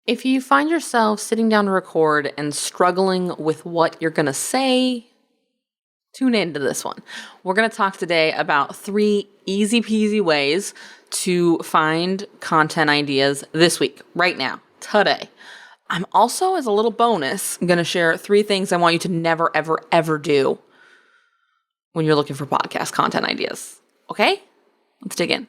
If you find yourself sitting down to record and struggling with what you're going to say, tune into this one. We're going to talk today about 3 easy peasy ways to find content ideas this week, right now, today. I'm also, as a little bonus, going to share 3 things I want you to never, ever, ever do when you're looking for podcast content ideas. Okay? Let's dig in.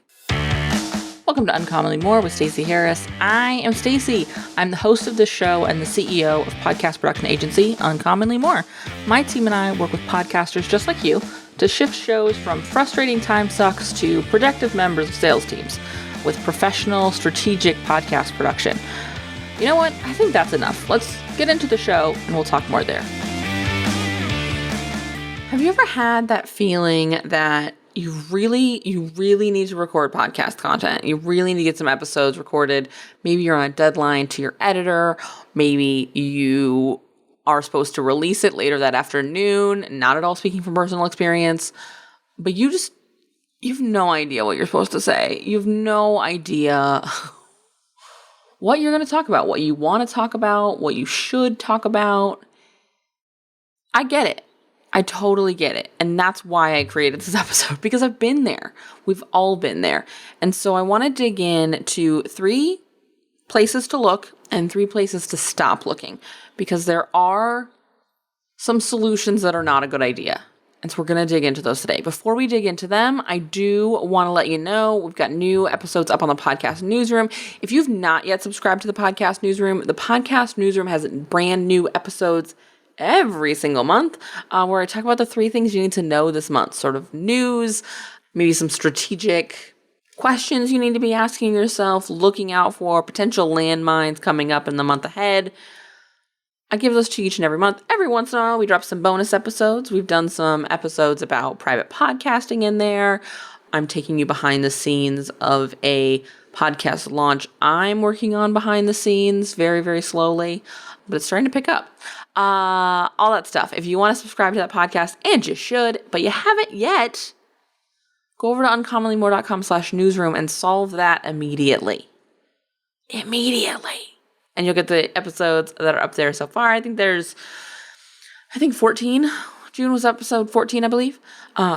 Welcome to Uncommonly More with Stacey Harris. I am Stacey. I'm the host of this show and the CEO of podcast production agency Uncommonly More. My team and I work with podcasters just like you to shift shows from frustrating time sucks to productive members of sales teams with professional, strategic podcast production. You know what? I think that's enough. Let's get into the show and we'll talk more there. Have you ever had that feeling that you really need to record podcast content? You really need to get some episodes recorded. Maybe you're on a deadline to your editor. Maybe you are supposed to release it later that afternoon. Not at all speaking from personal experience, but you've no idea what you're supposed to say. You have no idea what you're going to talk about, what you want to talk about, what you should talk about. I get it. I totally get it. And that's why I created this episode, because I've been there. We've all been there. And so I want to dig in to 3 places to look and 3 places to stop looking, because there are some solutions that are not a good idea. And so we're going to dig into those today. Before we dig into them, I do want to let you know we've got new episodes up on the Podcast Newsroom. If you've not yet subscribed to the Podcast Newsroom has brand new episodes every single month, where I talk about the 3 things you need to know this month, sort of news, maybe some strategic questions you need to be asking yourself, looking out for potential landmines coming up in the month ahead. I give those to you each and every month. Every once in a while, we drop some bonus episodes. We've done some episodes about private podcasting in there. I'm taking you behind the scenes of a podcast launch I'm working on behind the scenes very, very slowly, but it's starting to pick up. All that stuff. If you want to subscribe to that podcast, and you should, but you haven't yet, go over to uncommonlymore.com/newsroom and solve that immediately. And you'll get the episodes that are up there so far. I think 14. June was episode 14, I believe.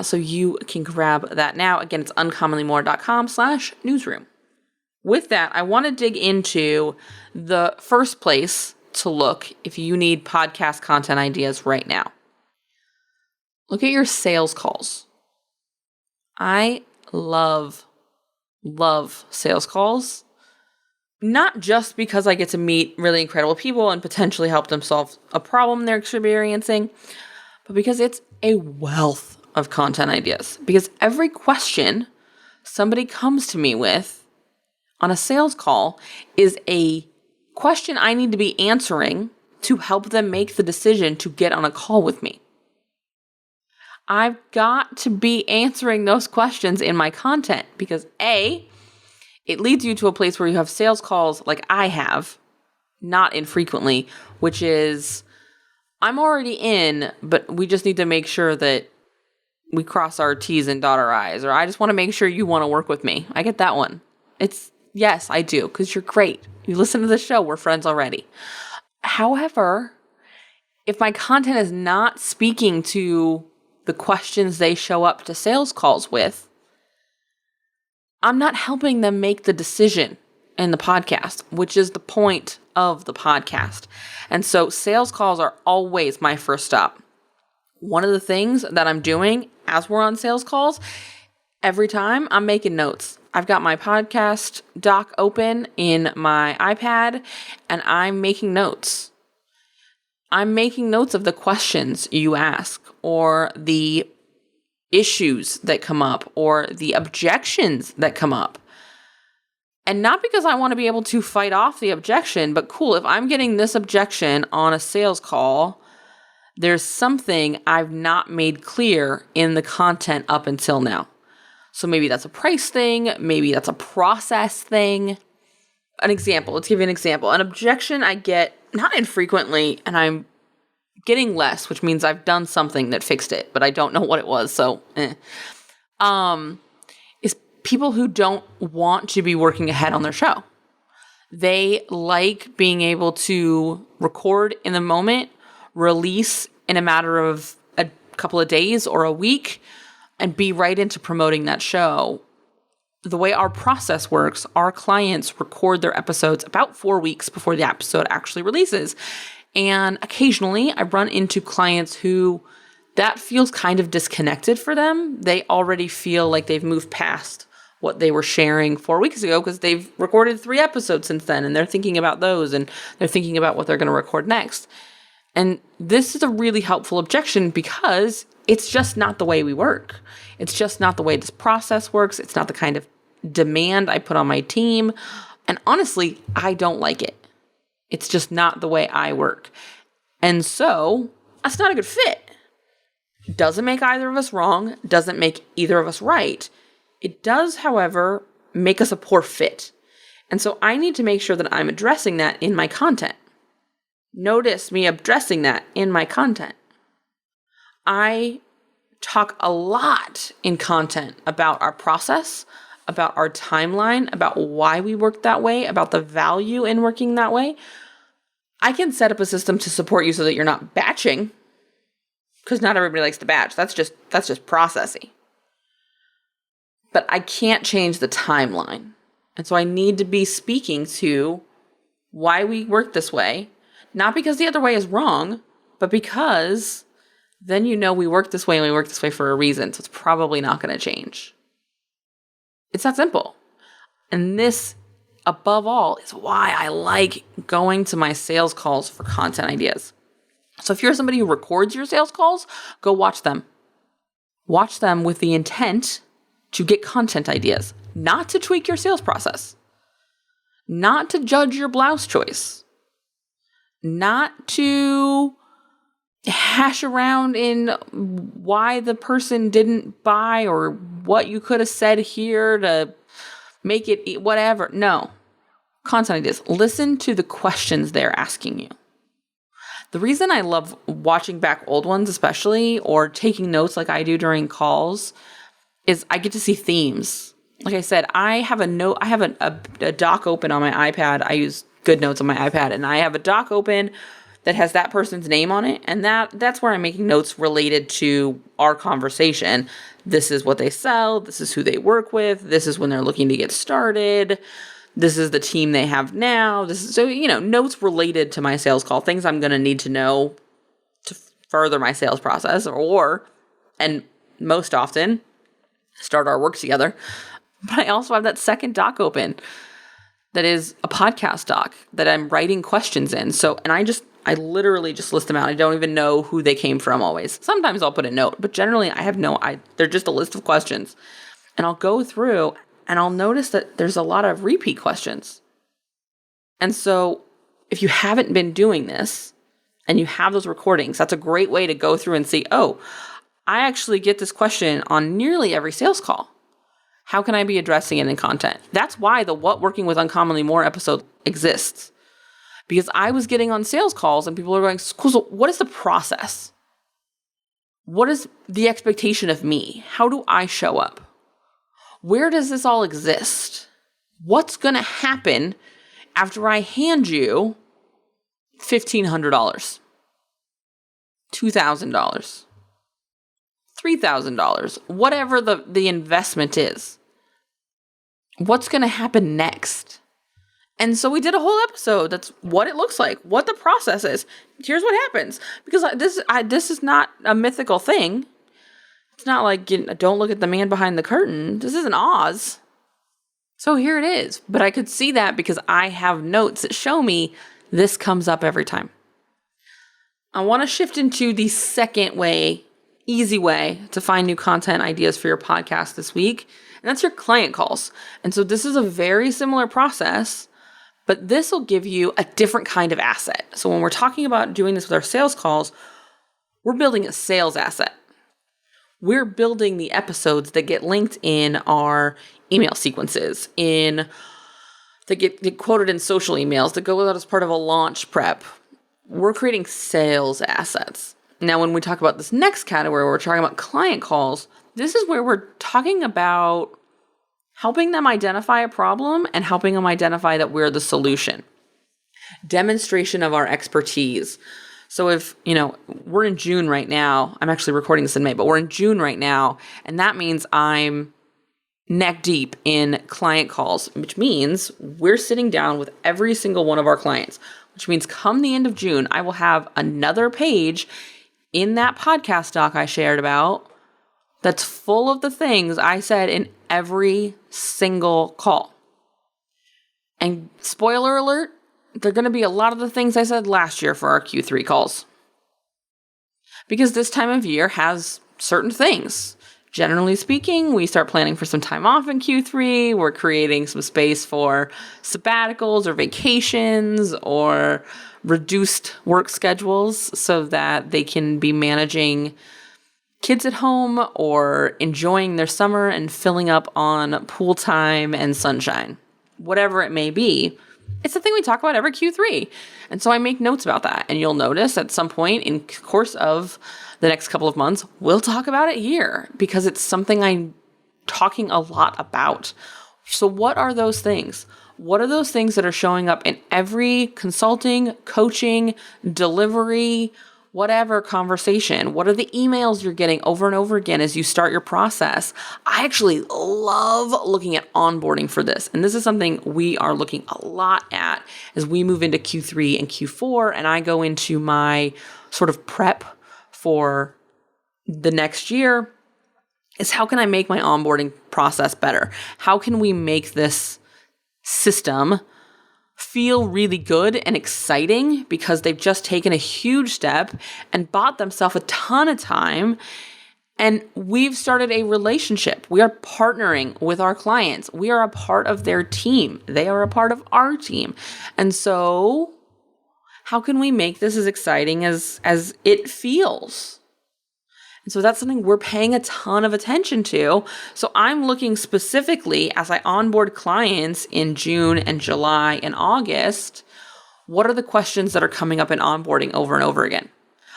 So you can grab that now. Again, it's uncommonlymore.com/newsroom. With that, I want to dig into the first place to look if you need podcast content ideas right now. Look at your sales calls. I love sales calls. Not just because I get to meet really incredible people and potentially help them solve a problem they're experiencing, but because it's a wealth of content ideas. Because every question somebody comes to me with on a sales call is a question I need to be answering to help them make the decision to get on a call with me. I've got to be answering those questions in my content because A, it leads you to a place where you have sales calls like I have, not infrequently, which is I'm already in, but we just need to make sure that we cross our T's and dot our I's, or I just want to make sure you want to work with me. I get that one. Yes, I do, because you're great. You listen to the show, we're friends already. However, if my content is not speaking to the questions they show up to sales calls with, I'm not helping them make the decision in the podcast, which is the point of the podcast. And so sales calls are always my first stop. One of the things that I'm doing as we're on sales calls, every time I'm making notes. I've got my podcast doc open in my iPad and I'm making notes. I'm making notes of the questions you ask or the issues that come up or the objections that come up. And not because I want to be able to fight off the objection, but cool, if I'm getting this objection on a sales call, there's something I've not made clear in the content up until now. So maybe that's a price thing, maybe that's a process thing. An example, let's give you an example. An objection I get not infrequently, and I'm getting less, which means I've done something that fixed it, but I don't know what it was, so is people who don't want to be working ahead on their show. They like being able to record in the moment, release in a matter of a couple of days or a week, and be right into promoting that show. The way our process works, our clients record their episodes about 4 weeks before the episode actually releases. And occasionally I run into clients who that feels kind of disconnected for them. They already feel like they've moved past what they were sharing 4 weeks ago because they've recorded 3 episodes since then, and they're thinking about those, and they're thinking about what they're going to record next. And this is a really helpful objection because it's just not the way we work. It's just not the way this process works. It's not the kind of demand I put on my team. And honestly, I don't like it. It's just not the way I work. And so that's not a good fit. Doesn't make either of us wrong, doesn't make either of us right. It does, however, make us a poor fit. And so I need to make sure that I'm addressing that in my content. Notice me addressing that in my content. I talk a lot in content about our process, about our timeline, about why we work that way, about the value in working that way. I can set up a system to support you so that you're not batching, because not everybody likes to batch. That's just processy. But I can't change the timeline. And so I need to be speaking to why we work this way, not because the other way is wrong, but because then we work this way and we work this way for a reason. So it's probably not going to change. It's that simple. And this, above all, is why I like going to my sales calls for content ideas. So if you're somebody who records your sales calls, go watch them. Watch them with the intent to get content ideas, not to tweak your sales process, not to judge your blouse choice, not to hash around in why the person didn't buy or what you could have said here to make it whatever. No. Content ideas. Listen to the questions they're asking you. The reason I love watching back old ones, especially, or taking notes like I do during calls, is I get to see themes. Like I said, I have a doc open on my iPad. I use GoodNotes on my iPad, and I have a doc open that has that person's name on it, and that's where I'm making notes related to our conversation. This is what they sell. This is who they work with. This is when they're looking to get started. This is the team they have now. Notes related to my sales call, things I'm going to need to know to further my sales process and most often, start our work together. But I also have that second doc open that is a podcast doc that I'm writing questions in. And I literally just list them out. I don't even know who they came from always. Sometimes I'll put a note, but generally they're just a list of questions. And I'll go through and I'll notice that there's a lot of repeat questions. And so if you haven't been doing this and you have those recordings, that's a great way to go through and see, oh, I actually get this question on nearly every sales call. How can I be addressing it in content? That's why the What Working with Uncommonly More episode exists. Because I was getting on sales calls and people are going, cool, so what is the process? What is the expectation of me? How do I show up? Where does this all exist? What's going to happen after I hand you $1,500, $2,000, $3,000, whatever the investment is? What's going to happen next? And so we did a whole episode. That's what it looks like, what the process is. Here's what happens. Because this is not a mythical thing. It's not like, don't look at the man behind the curtain. This isn't Oz. So here it is. But I could see that because I have notes that show me this comes up every time. I want to shift into the second way, easy way to find new content ideas for your podcast this week. And that's your client calls. And so this is a very similar process, but this will give you a different kind of asset. So when we're talking about doing this with our sales calls, we're building a sales asset. We're building the episodes that get linked in our email sequences, that get quoted in social emails, that go out as part of a launch prep. We're creating sales assets. Now, when we talk about this next category, we're talking about client calls. This is where we're talking about helping them identify a problem and helping them identify that we're the solution. Demonstration of our expertise. So if, we're in June right now, I'm actually recording this in May, but we're in June right now, and that means I'm neck deep in client calls, which means we're sitting down with every single one of our clients, which means come the end of June, I will have another page in that podcast doc I shared about that's full of the things I said in every single call. And spoiler alert, they're going to be a lot of the things I said last year for our Q3 calls. Because this time of year has certain things. Generally speaking, we start planning for some time off in Q3. We're creating some space for sabbaticals or vacations or reduced work schedules so that they can be managing kids at home or enjoying their summer and filling up on pool time and sunshine. Whatever it may be, it's the thing we talk about every Q3. And so I make notes about that. And you'll notice at some point in course of the next couple of months, we'll talk about it here because it's something I'm talking a lot about. So what are those things? What are those things that are showing up in every consulting, coaching, delivery, whatever conversation? What are the emails you're getting over and over again as you start your process? I actually love looking at onboarding for this. And this is something we are looking a lot at as we move into Q3 and Q4. And I go into my sort of prep for the next year is how can I make my onboarding process better? How can we make this system feel really good and exciting because they've just taken a huge step and bought themselves a ton of time, and we've started a relationship. We are partnering with our clients. We are a part of their team. They are a part of our team. And so how can we make this as exciting as it feels? And so that's something we're paying a ton of attention to. So I'm looking specifically as I onboard clients in June and July and August, what are the questions that are coming up in onboarding over and over again?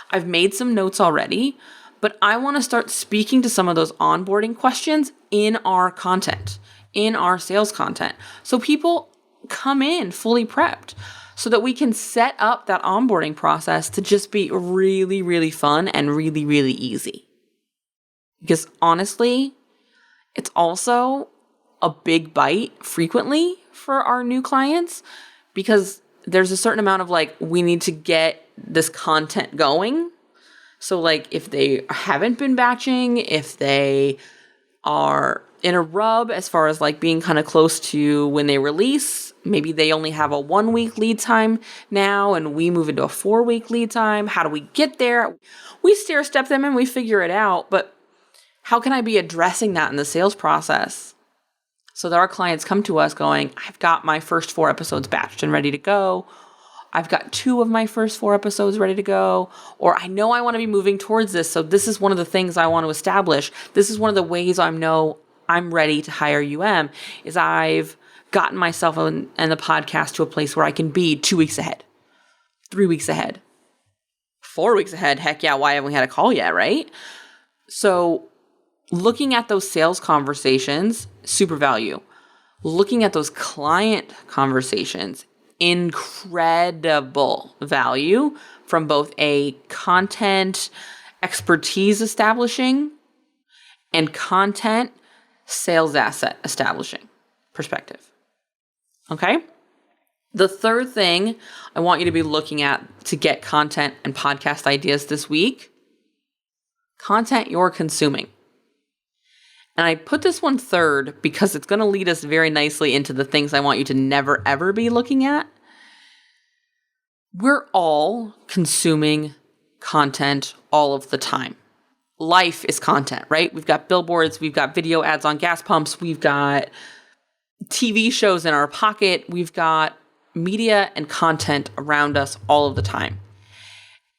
I've made some notes already, but I want to start speaking to some of those onboarding questions in our content, in our sales content. So people come in fully prepped so that we can set up that onboarding process to just be really, really fun and really, really easy. Because honestly, it's also a big bite frequently for our new clients because there's a certain amount of we need to get this content going. So if they haven't been batching, if they are in a rub as far as being kind of close to when they release, maybe they only have a 1 week lead time now and we move into a 4 week lead time. How do we get there? We stair step them and we figure it out, but how can I be addressing that in the sales process so that our clients come to us going, I've got my first 4 episodes batched and ready to go. I've got 2 of my first 4 episodes ready to go, or I know I want to be moving towards this. So this is one of the things I want to establish. This is one of the ways I know I'm ready to hire is I've gotten myself and the podcast to a place where I can be 2 weeks ahead, 3 weeks ahead, 4 weeks ahead. Heck yeah. Why haven't we had a call yet? Right? So looking at those sales conversations, super value. Looking at those client conversations, incredible value from both a content expertise establishing and content sales asset establishing perspective. Okay? The third thing I want you to be looking at to get content and podcast ideas this week, content you're consuming. And I put this one third because it's going to lead us very nicely into the things I want you to never, ever be looking at. We're all consuming content all of the time. Life is content, right? We've got billboards, we've got video ads on gas pumps, we've got TV shows in our pocket, we've got media and content around us all of the time.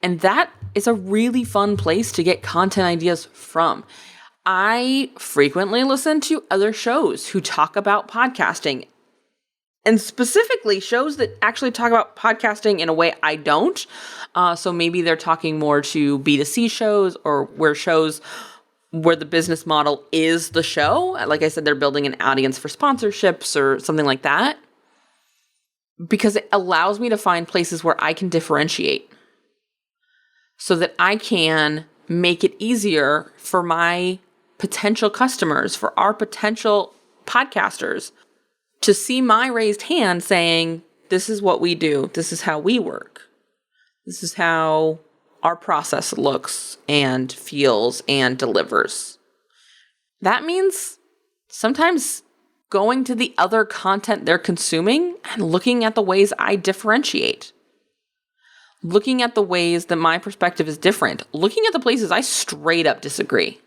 And that is a really fun place to get content ideas from. I frequently listen to other shows who talk about podcasting, and specifically shows that actually talk about podcasting in a way I don't. So maybe they're talking more to B2C shows or where shows where the business model is the show. Like I said, they're building an audience for sponsorships or something like that, because it allows me to find places where I can differentiate so that I can make it easier for my potential customers, for our potential podcasters, to see my raised hand saying, this is what we do. This is how we work. This is how our process looks and feels and delivers. That means sometimes going to the other content they're consuming and looking at the ways I differentiate. Looking at the ways that my perspective is different. Looking at the places I straight up disagree.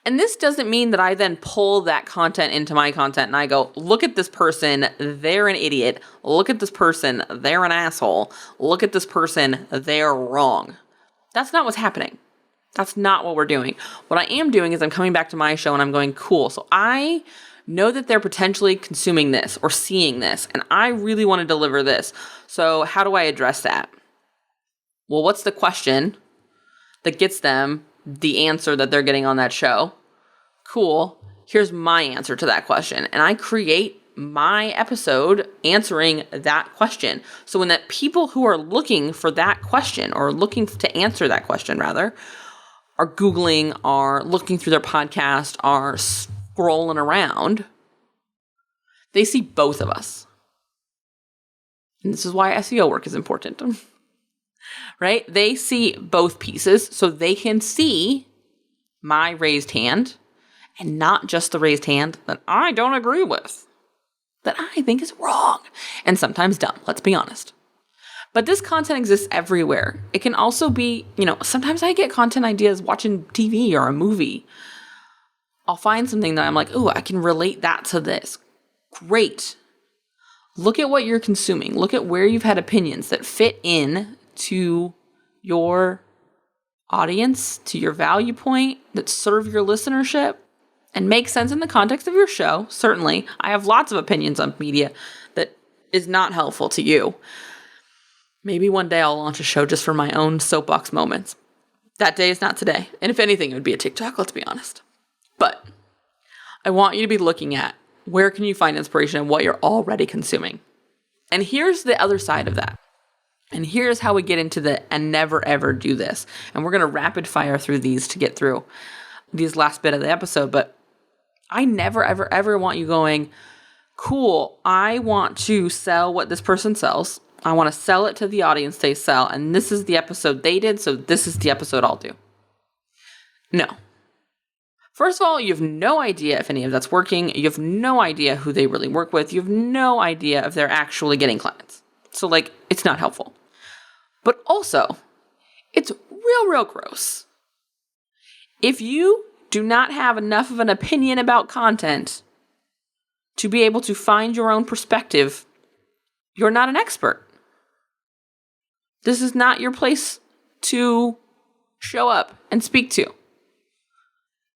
And this doesn't mean that I then pull that content into my content and I go, look at this person, they're an idiot. Look at this person, they're an asshole. Look at this person, they're wrong. That's not what's happening. That's not what we're doing. What I am doing is I'm coming back to my show and I'm going, cool. So I know that they're potentially consuming this or seeing this, and I really want to deliver this. So how do I address that? Well, what's the question that gets them the answer that they're getting on that show? Cool. Here's my answer to that question. And I create my episode answering that question. So when that people who are looking for that question, or looking to answer that question rather, are Googling, are looking through their podcast, are scrolling around, they see both of us. And this is why SEO work is important. Right? They see both pieces so they can see my raised hand, and not just the raised hand that I don't agree with, that I think is wrong and sometimes dumb, let's be honest. But this content exists everywhere. It can also be, sometimes I get content ideas watching TV or a movie. I'll find something that I'm like, ooh, I can relate that to this. Great. Look at what you're consuming. Look at where you've had opinions that fit in to your audience, to your value point, that serve your listenership and make sense in the context of your show. Certainly, I have lots of opinions on media that is not helpful to you. Maybe one day I'll launch a show just for my own soapbox moments. That day is not today. And if anything, it would be a TikTok, let's be honest. But I want you to be looking at where can you find inspiration in what you're already consuming. And here's the other side of that. And here's how we get into the and never ever do this. And we're going to rapid fire through these to get through these last bit of the episode. But I never ever ever want you going, cool, I want to sell what this person sells. I want to sell it to the audience they sell. And this is the episode they did, so this is the episode I'll do. No. First of all, you have no idea if any of that's working. You have no idea who they really work with. You have no idea if they're actually getting clients. So it's not helpful. But also, it's real gross. If you do not have enough of an opinion about content to be able to find your own perspective, you're not an expert. This is not your place to show up and speak to.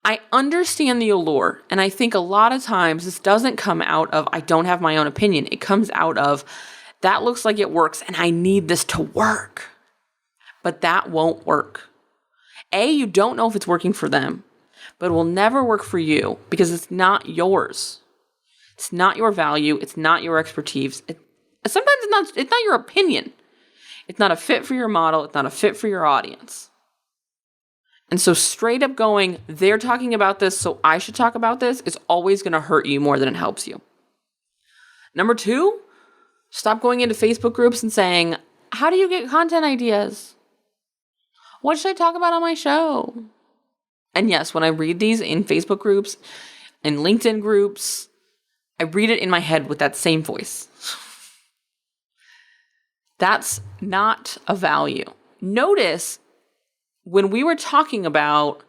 I understand the allure, and I think a lot of times this doesn't come out of I don't have my own opinion. It comes out of that looks like it works and I need this to work. But that won't work. You don't know if it's working for them, but it will never work for you because it's not yours. It's not your value. It's not your expertise. Sometimes it's not your opinion. It's not a fit for your model. It's not a fit for your audience. And so straight up going, they're talking about this, so I should talk about this, is always going to hurt you more than it helps you. Number 2, stop going into Facebook groups and saying, how do you get content ideas? What should I talk about on my show? And yes, when I read these in Facebook groups, in LinkedIn groups, I read it in my head with that same voice. That's not a value. Notice when we were talking about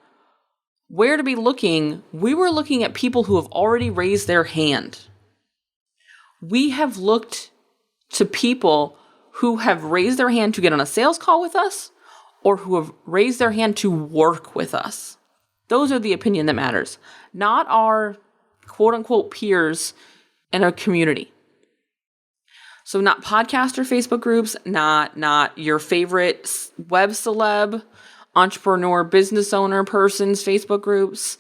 where to be looking, we were looking at people who have already raised their hand. We have looked to people who have raised their hand to get on a sales call with us or who have raised their hand to work with us. Those are the opinion that matters, not our quote unquote peers in our community. So not podcaster Facebook groups, not your favorite web celeb entrepreneur, business owner person's Facebook groups,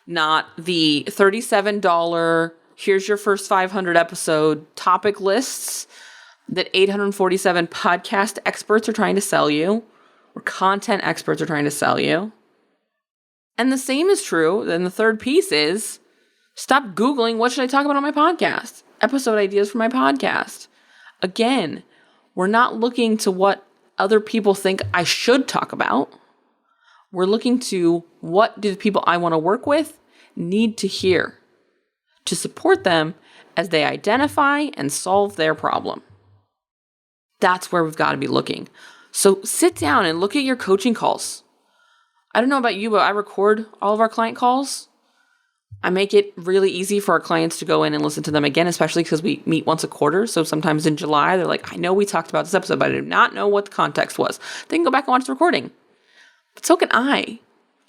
not the $37, here's your first 500 episode topic lists that 847 podcast experts are trying to sell you, or content experts are trying to sell you. And the same is true. Then the third piece is stop Googling, what should I talk about on my podcast? Episode ideas for my podcast. Again, we're not looking to what other people think I should talk about. We're looking to what do the people I want to work with need to hear to support them as they identify and solve their problem. That's where we've got to be looking. So sit down and look at your coaching calls. I don't know about you, but I record all of our client calls. I make it really easy for our clients to go in and listen to them again, especially because we meet once a quarter. So sometimes in July, they're like, I know we talked about this episode, but I did not know what the context was. They can go back and watch the recording. But so can I.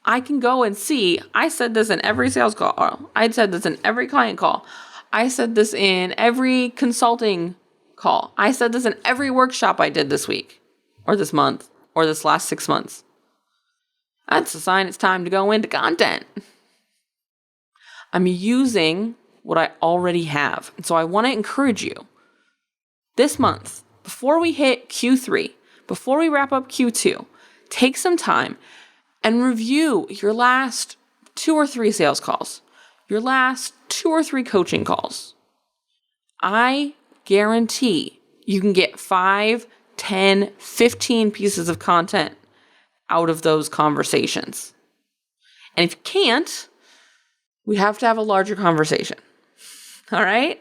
I can go and see, I said this in every sales call. I said this in every client call. I said this in every consulting call. I said this in every workshop I did this week, or this month, or this last 6 months. That's a sign it's time to go into content. I'm using what I already have. And so I want to encourage you this month, before we hit Q3, before we wrap up Q2, take some time and review your last 2 or 3 sales calls, your last 2 or 3 coaching calls. I guarantee you can get 5, 10, 15 pieces of content out of those conversations. And if you can't, we have to have a larger conversation. All right?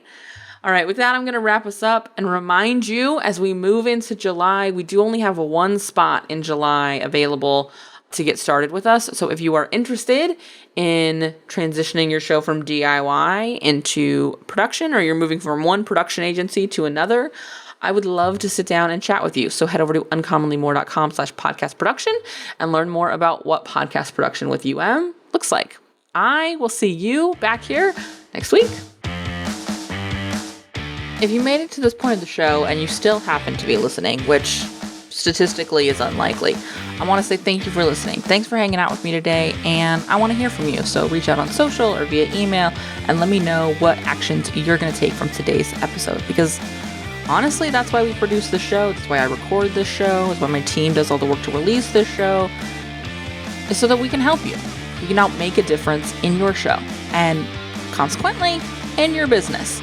All right, with that, I'm going to wrap us up and remind you as we move into July, we do only have 1 spot in July available to get started with us. So if you are interested in transitioning your show from DIY into production, or you're moving from one production agency to another, I would love to sit down and chat with you. So head over to uncommonlymore.com/podcast production and learn more about what podcast production with UM looks like. I will see you back here next week. If you made it to this point of the show and you still happen to be listening, which statistically is unlikely, I want to say thank you for listening. Thanks for hanging out with me today, and I want to hear from you. So reach out on social or via email and let me know what actions you're going to take from today's episode, because honestly, that's why we produce this show. That's why I record this show. That's why my team does all the work to release this show, is so that we can help you. You can help make a difference in your show and consequently in your business.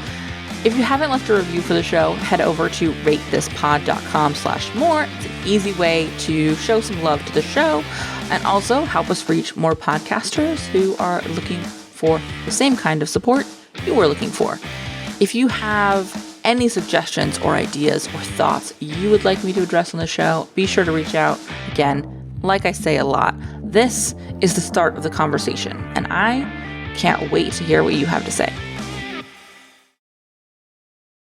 If you haven't left a review for the show, head over to ratethispod.com/more. It's an easy way to show some love to the show and also help us reach more podcasters who are looking for the same kind of support you were looking for. If you have any suggestions or ideas or thoughts you would like me to address on the show, be sure to reach out. Again, like I say a lot, this is the start of the conversation, and I can't wait to hear what you have to say.